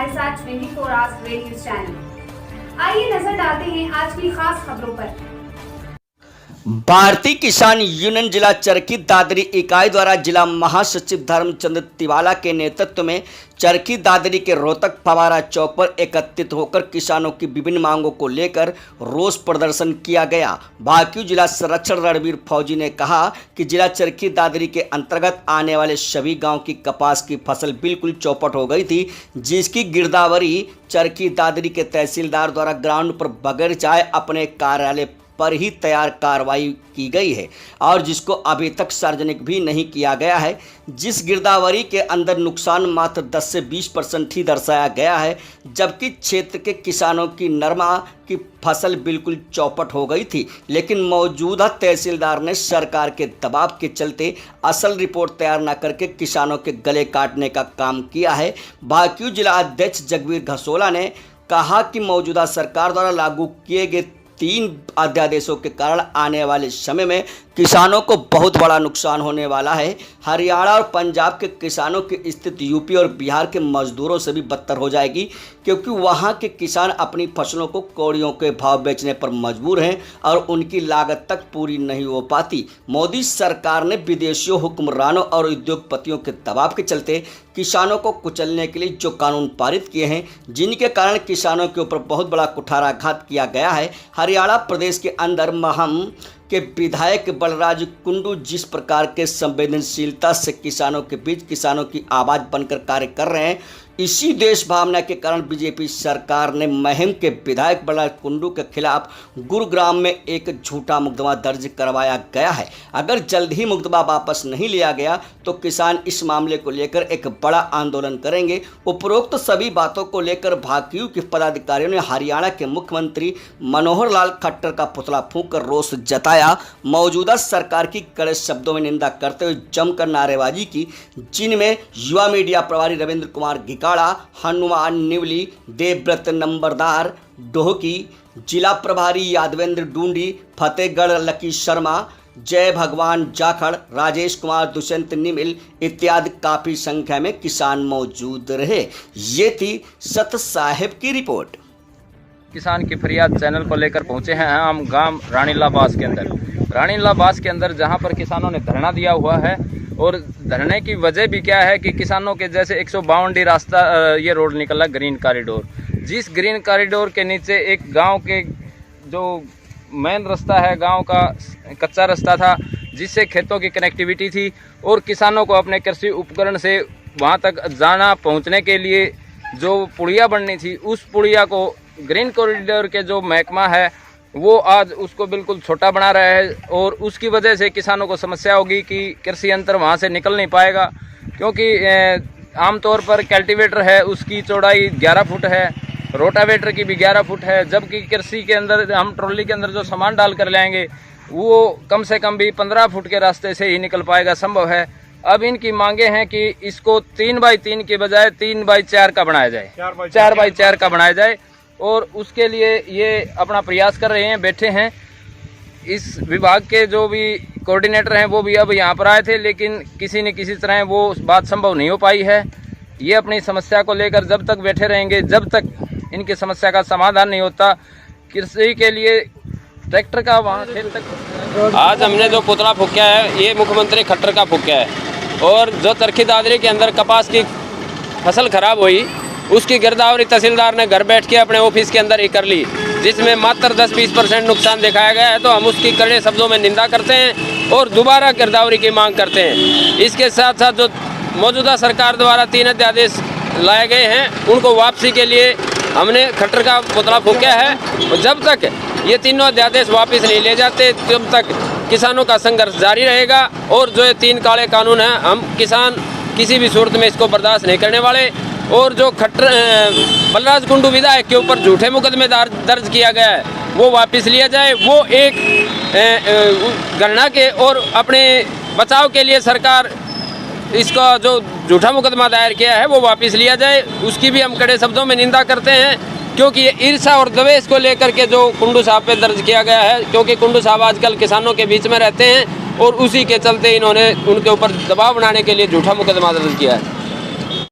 हमारे साथ 24 hours news channel. आइए नजर डालते हैं आज की खास खबरों पर। भारतीय किसान यूनियन जिला चरखी दादरी इकाई द्वारा जिला महासचिव धर्मचंद्र तिवाला के नेतृत्व में चरखी दादरी के रोहतक फवारा चौक पर एकत्रित होकर किसानों की विभिन्न मांगों को लेकर रोष प्रदर्शन किया गया। भाकियू जिला संरक्षण रणवीर फौजी ने कहा कि जिला चरखी दादरी के अंतर्गत आने वाले सभी गांव की कपास की फसल बिल्कुल चौपट हो गई थी, जिसकी गिरदावरी चरखी दादरी के तहसीलदार द्वारा ग्राउंड पर बगैर चाहे अपने कार्यालय पर ही तैयार कार्रवाई की गई है और जिसको अभी तक सार्वजनिक भी नहीं किया गया है। जिस गिरदावरी के अंदर नुकसान मात्र 10 से 20% ही दर्शाया गया है, जबकि क्षेत्र के किसानों की नरमा की फसल बिल्कुल चौपट हो गई थी। लेकिन मौजूदा तहसीलदार ने सरकार के दबाव के चलते असल रिपोर्ट तैयार न करके किसानों के गले काटने का काम किया है। भाकियू जिला अध्यक्ष जगवीर घसोला ने कहा कि मौजूदा सरकार द्वारा लागू किए गए 3 अध्यादेशों के कारण आने वाले समय में किसानों को बहुत बड़ा नुकसान होने वाला है। हरियाणा और पंजाब के किसानों की स्थिति यूपी और बिहार के मजदूरों से भी बदतर हो जाएगी, क्योंकि वहां के किसान अपनी फसलों को कौड़ियों के भाव बेचने पर मजबूर हैं और उनकी लागत तक पूरी नहीं हो पाती। मोदी सरकार ने विदेशियों, हुक्मरानों और उद्योगपतियों के दबाव के चलते किसानों को कुचलने के लिए जो कानून पारित किए हैं, जिनके कारण किसानों के ऊपर बहुत बड़ा कुठाराघात किया गया है। हरियाणा प्रदेश के अंदर महम के विधायक बलराज कुंडू जिस प्रकार के संवेदनशीलता से किसानों के बीच किसानों की आवाज़ बनकर कार्य कर रहे हैं, इसी देश भावना के कारण बीजेपी सरकार ने महम के विधायक बलराज कुंडू के खिलाफ गुरुग्राम में एक झूठा मुकदमा दर्ज करवाया गया है। अगर जल्द ही मुकदमा वापस नहीं लिया गया तो किसान इस मामले को लेकर एक बड़ा आंदोलन करेंगे। उपरोक्त सभी बातों को लेकर भाकियू के पदाधिकारियों ने हरियाणा के मुख्यमंत्री मनोहर लाल खट्टर का पुतला फूंककर रोष जताया। मौजूदा सरकार की कड़े शब्दों में निंदा करते हुए जमकर नारेबाजी की, जिनमें युवा मीडिया प्रभारी रविंद्र कुमार गिकाड़ा, हनुमान निवली, देवव्रत नंबरदार डोहकी, जिला प्रभारी यादवेंद्र डूंडी, फतेहगढ़ लकी शर्मा, जय भगवान जाखड़, राजेश कुमार, दुष्यंत निमिल इत्यादि काफ़ी संख्या में किसान मौजूद रहे। ये थी सत साहेब की रिपोर्ट। किसान की फरियाद चैनल को लेकर पहुंचे हैं हम गांव रानीलाबास के अंदर। रानीलाबास के अंदर जहां पर किसानों ने धरना दिया हुआ है, और धरने की वजह भी क्या है कि किसानों के जैसे 152 रास्ता ये रोड निकला ग्रीन कॉरिडोर, जिस ग्रीन कॉरिडोर के नीचे एक गांव के जो मेन रास्ता है, गांव का कच्चा रास्ता था, जिससे खेतों की कनेक्टिविटी थी और किसानों को अपने कृषि उपकरण से वहां तक जाना पहुंचने के लिए जो पुड़िया बननी थी, उस पुड़िया को ग्रीन कॉरिडोर के जो महकमा है वो आज उसको बिल्कुल छोटा बना रहा है, और उसकी वजह से किसानों को समस्या होगी कि कृषि यंत्र वहाँ से निकल नहीं पाएगा, क्योंकि आमतौर पर कल्टीवेटर है उसकी चौड़ाई 11 फुट है, रोटावेटर की भी 11 फुट है, जबकि कृषि के अंदर हम ट्रॉली के अंदर जो सामान डाल कर लाएंगे वो कम से कम भी 15 फुट के रास्ते से ही निकल पाएगा, संभव है। अब इनकी मांगे हैं कि इसको 3x3 के बजाय 3x4 का बनाया जाए, 4x4 का बनाया जाए, और उसके लिए ये अपना प्रयास कर रहे हैं, बैठे हैं। इस विभाग के जो भी कोऑर्डिनेटर हैं वो भी अब यहाँ पर आए थे, लेकिन किसी न किसी तरह वो बात संभव नहीं हो पाई है। ये अपनी समस्या को लेकर जब तक बैठे रहेंगे, जब तक इनकी समस्या का समाधान नहीं होता। कृषि के लिए ट्रैक्टर का वहाँ खेत तक आज हमने जो पुतला फूंका है ये मुख्यमंत्री खट्टर का फूंका है, और जो चरखी दादरी के अंदर कपास की फसल खराब हुई उसकी गिरदावरी तहसीलदार ने घर बैठ के अपने ऑफिस के अंदर ही कर ली, जिसमें मात्र 10-20% नुकसान दिखाया गया है। तो हम उसकी कड़े शब्दों में निंदा करते हैं और दोबारा गिरदावरी की मांग करते हैं। इसके साथ साथ जो मौजूदा सरकार द्वारा 3 अध्यादेश लाए गए हैं उनको वापसी के लिए हमने खट्टर का पुतला फूंका है, और जब तक ये तीनों अध्यादेश वापस नहीं ले जाते तब तक किसानों का संघर्ष जारी रहेगा। और जो ये 3 काले कानून हैं, हम किसान किसी भी सूरत में इसको बर्दाश्त नहीं करने वाले। और जो खट्टर बलराज कुंडू विधायक के ऊपर झूठे मुकदमे दर्ज किया गया है वो वापस लिया जाए। वो एक गणना के और अपने बचाव के लिए सरकार इसका जो झूठा मुकदमा दायर किया है वो वापस लिया जाए, उसकी भी हम कड़े शब्दों में निंदा करते हैं। क्योंकि ये ईर्ष्या और द्वेष को लेकर के जो कुंडू साहब पे दर्ज किया गया है, क्योंकि कुंडू साहब आजकल किसानों के बीच में रहते हैं और उसी के चलते इन्होंने उनके ऊपर दबाव बनाने के लिए झूठा मुकदमा दर्ज किया है।